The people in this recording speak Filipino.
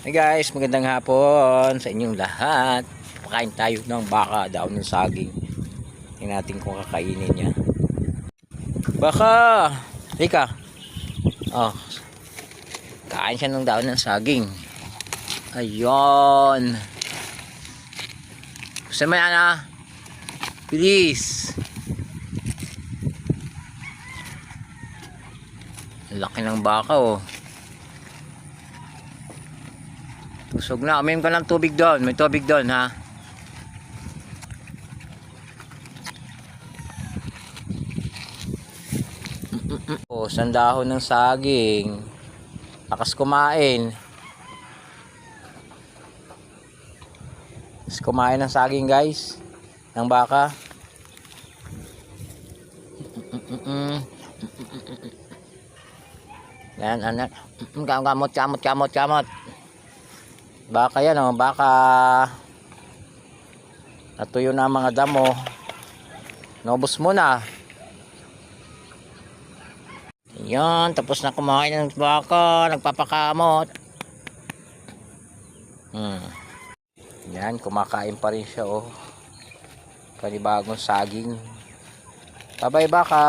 Hey guys, magandang hapon sa inyong lahat. Pakain tayo ng baka, daon ng saging. Tingnan natin kung kakainin niya. Baka! Lika! Oh, kain siya ng daon ng saging. Ayun. Gusto mo yan ah? Bilis! Laki ng baka oh. Busog na. Uminom ka ng tubig doon. May tubig doon ha. Oh, sandahon ng saging. Lakas kumain. Lakas kumain ng saging guys. Ng baka. Yan anak. Kamot. Baka yan oh, baka natuyo na ang mga damo. Naubos mo na. Yan, tapos na kumain ng baka, nagpapakamot. Yan, kumakain pa rin siya oh. Panibagong saging. Bye-bye baka.